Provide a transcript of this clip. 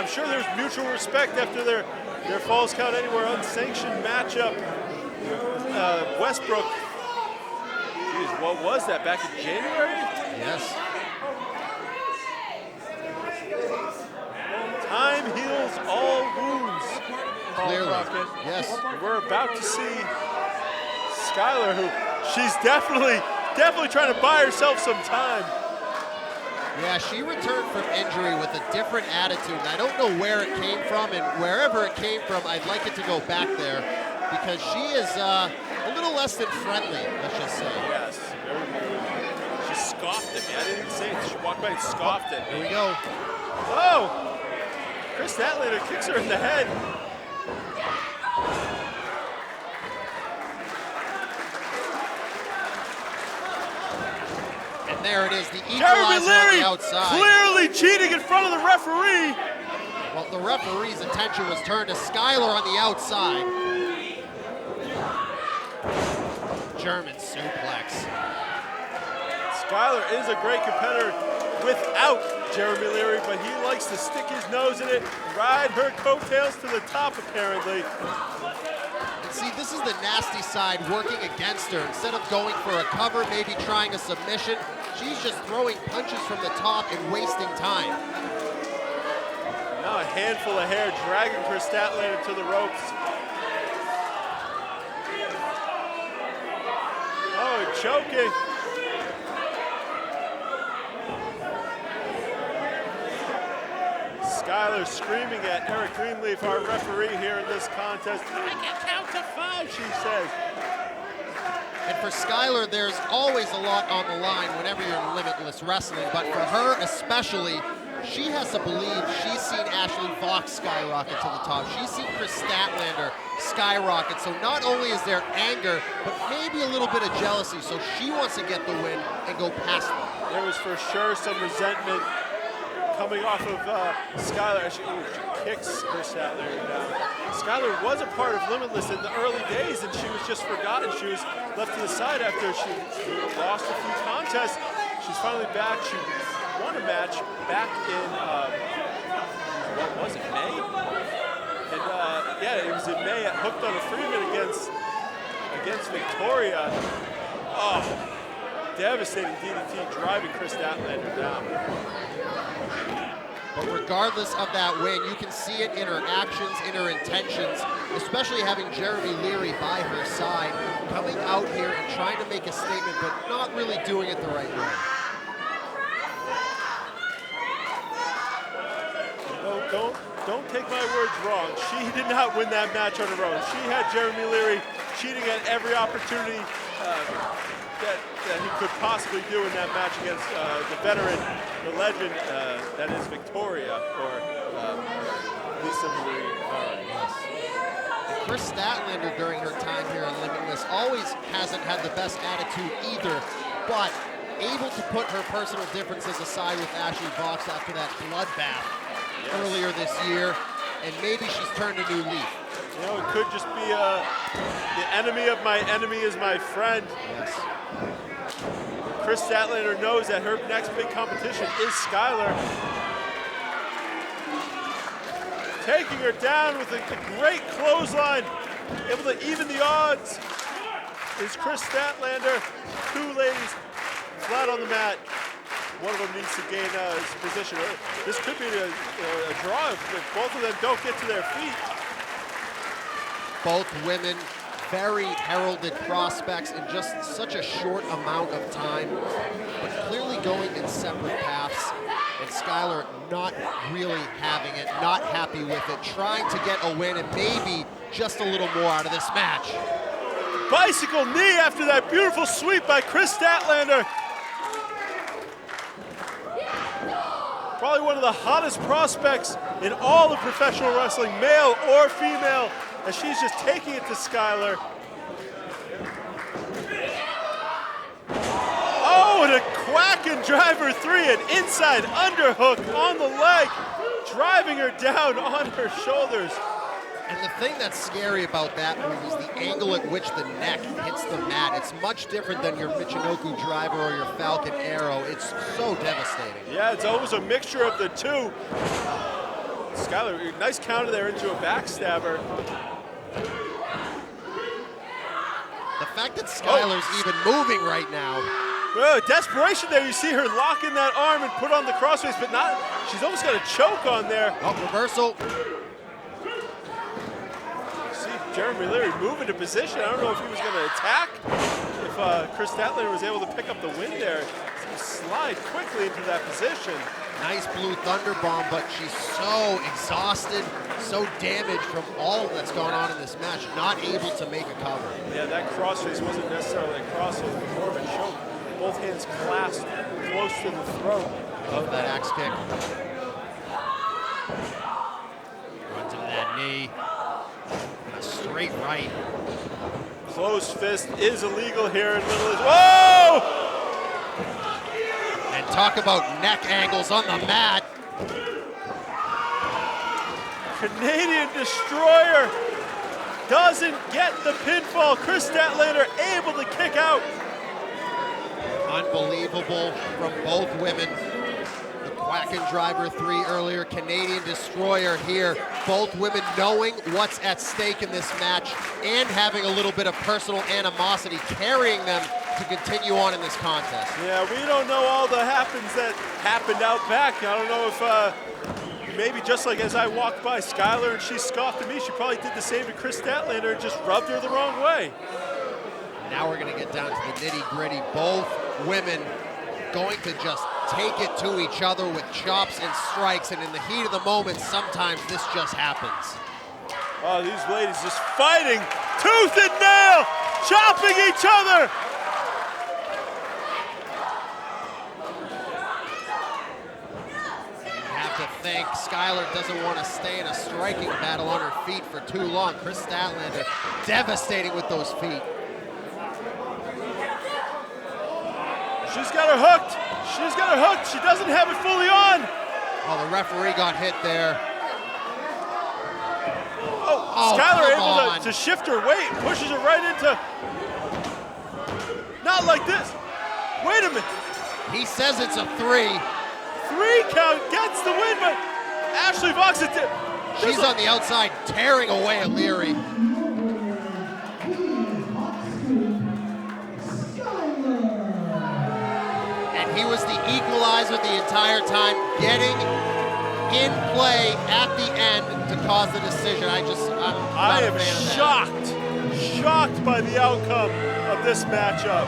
sure there's mutual respect after their Falls Count Anywhere unsanctioned matchup. Westbrook, geez, what was that, back in January? Yes. Time heals all wounds, Paul Clearly, Crockett. yes. We're about to see Skylar, who she's definitely trying to buy herself some time. Yeah, she returned from injury with a different attitude. And I don't know where it came from, and wherever it came from, I'd like it to go back there because she is a little less than friendly, let's just say. Yes. She scoffed at me. I didn't even say it. She walked by and scoffed at me. Here we go. Oh! Kris Statlander kicks her in the head. And there it is, the Jeremy equalizer on Leary the outside. clearly cheating in front of the referee. Well, the referee's attention was turned to Skylar on the outside. German suplex. Skylar is a great competitor without Jeremy Leary, but he likes to stick his nose in it, ride her coattails to the top, apparently. And see, this is the nasty side working against her. Instead of going for a cover, maybe trying a submission, she's just throwing punches from the top and wasting time. Now a handful of hair dragging Kris Statlander to the ropes. Oh, choking. Skylar screaming at Eric Greenleaf, our referee here in this contest. I can count to 5, she says. And for Skylar, there's always a lot on the line whenever you're in Limitless Wrestling, but for her especially, she has to believe she's seen Ashley Fox skyrocket to the top. She's seen Kris Statlander skyrocket, so not only is there anger, but maybe a little bit of jealousy, so she wants to get the win and go past them. There was for sure some resentment coming off of Skylar. She kicks Kris Statlander down. Skylar was a part of Limitless in the early days, and she was just forgotten. She was left to the side after she lost a few contests. She's finally back. She won a match back in, what was it, May? And yeah, it was in May at Hooked on a Freeman against Victoria. Oh, devastating DDT driving Kris Statlander down. But regardless of that win, you can see it in her actions, in her intentions, especially having Jeremy Leary by her side, coming out here and trying to make a statement, but not really doing it the right way. Don't take my words wrong. She did not win that match on her own. She had Jeremy Leary cheating at every opportunity that he could possibly do in that match against the veteran, the legend, that is Victoria, or Lisa Marie. Kris Statlander during her time here in Limitless always hasn't had the best attitude either, but able to put her personal differences aside with Ashley Fox after that bloodbath earlier this year, and maybe she's turned a new leaf. You know, it could just be the enemy of my enemy is my friend. Yes. Kris Statlander knows that her next big competition is Skylar. Taking her down with a great clothesline, able to even the odds, is Kris Statlander. Two ladies flat on the mat. One of them needs to gain his position. This could be a draw if both of them don't get to their feet. Both women, very heralded prospects in just such a short amount of time, but clearly going in separate paths. And Skylar not really having it, not happy with it, trying to get a win and maybe just a little more out of this match. Bicycle knee after that beautiful sweep by Kris Statlander. Probably one of the hottest prospects in all of professional wrestling, male or female, as she's just taking it to Skylar. Oh, and a quacking driver 3, an inside underhook on the leg, driving her down on her shoulders. And the thing that's scary about that move is the angle at which the neck hits the mat. It's much different than your Michinoku driver or your Falcon Arrow. It's so devastating. Yeah, it's almost a mixture of the two. Skylar, nice counter there into a backstabber. The fact that Skylar's even moving right now. Well, desperation there. You see her lock in that arm and put on the crossface, but not. She's almost got a choke on there. Oh, reversal. See Jeremy Leary move into position. I don't know if he was going to attack. If Kris Statlander was able to pick up the win there, slide quickly into that position. Nice blue thunder bomb, but she's so exhausted, so damaged from all that's gone on in this match, not able to make a cover. Yeah, that crossface wasn't necessarily a crossface, but more of a choke. Both hands clasped close to the throat. Love that axe kick. Runs into that knee. A straight right. Closed fist is illegal here in Limitless. Whoa! And talk about neck angles on the mat. Canadian Destroyer doesn't get the pinfall. Kris Statlander able to kick out. Unbelievable from both women. The Quackin' Driver 3 earlier, Canadian Destroyer here. Both women knowing what's at stake in this match and having a little bit of personal animosity, carrying them to continue on in this contest. Yeah, we don't know all the happens that happened out back. I don't know if maybe just like as I walked by Skylar and she scoffed at me, she probably did the same to Kris Statlander and just rubbed her the wrong way. Now we're going to get down to the nitty-gritty. Both women going to just take it to each other with chops and strikes, and in the heat of the moment, sometimes this just happens. Oh, these ladies just fighting tooth and nail, chopping each other. You have to think Skylar doesn't want to stay in a striking battle on her feet for too long. Kris Statlander devastating with those feet. She's got her hooked. She's got her hooked. She doesn't have it fully on. Oh, the referee got hit there. Oh, Skylar able to shift her weight, pushes her right into. Not like this. Wait a minute. He says it's a 3. 3 count gets the win, but Ashley Vox it. She's on the outside tearing away at Leary. He was the equalizer the entire time, getting in play at the end to cause the decision. I am shocked by the outcome of this matchup.